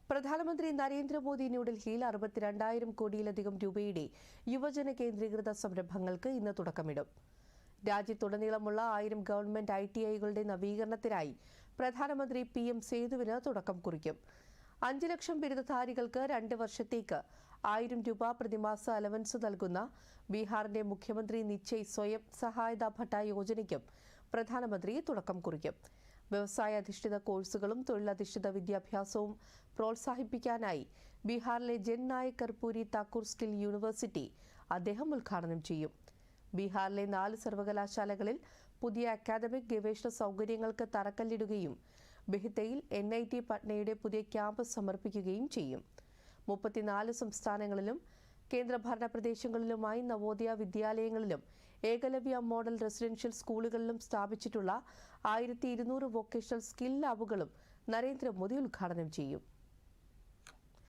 പ്രധാനമന്ത്രി നരേന്ദ്രമോദി ന്യൂഡൽഹിയിൽ 62,000 കോടിയിലധികം രൂപയുടെ യുവജന കേന്ദ്രീകൃത സംരംഭങ്ങൾക്ക് ഇന്ന് തുടക്കമിടും. രാജ്യത്തുടനീളമുള്ള 1000 ഗവൺമെന്റ് ITIകളുടെ നവീകരണത്തിനായി പ്രധാനമന്ത്രി PM സേതുവിന് തുടക്കം കുറിക്കും. 5 ലക്ഷം ബിരുദധാരികൾക്ക് 2 വർഷത്തേക്ക് 1000 രൂപ പ്രതിമാസ അലവൻസ് നൽകുന്ന ബീഹാറിന്റെ മുഖ്യമന്ത്രി നിശ്ചയ് സ്വയം സഹായതാ ഭട്ട യോജനയ്ക്കും പ്രധാനമന്ത്രി തുടക്കം കുറിക്കും. വ്യവസായാധിഷ്ഠിത കോഴ്സുകളും തൊഴിലധിഷ്ഠിത വിദ്യാഭ്യാസവും പ്രോത്സാഹിപ്പിക്കാനായി ബീഹാറിലെ ജൻ നായക് കർപ്പൂരി താക്കൂർ സ്കിൽ യൂണിവേഴ്സിറ്റി അദ്ദേഹം ഉദ്ഘാടനം ചെയ്യും. ബീഹാറിലെ 4 സർവകലാശാലകളിൽ പുതിയ അക്കാദമിക് ഗവേഷണ സൗകര്യങ്ങൾക്ക് തറക്കല്ലിടുകയും ബിഹിത്തയിൽ NIT പട്നയുടെ പുതിയ ക്യാമ്പസ് സമർപ്പിക്കുകയും ചെയ്യും. 34 സംസ്ഥാനങ്ങളിലും കേന്ദ്രഭരണ പ്രദേശങ്ങളിലുമായി നവോദയ വിദ്യാലയങ്ങളിലും ഏകലവ്യ മോഡൽ റെസിഡൻഷ്യൽ സ്കൂളുകളിലും സ്ഥാപിച്ചിട്ടുള്ള 1200 വൊക്കേഷണൽ സ്കിൽ ലാബുകളും നരേന്ദ്രമോദി ഉദ്ഘാടനം ചെയ്യും.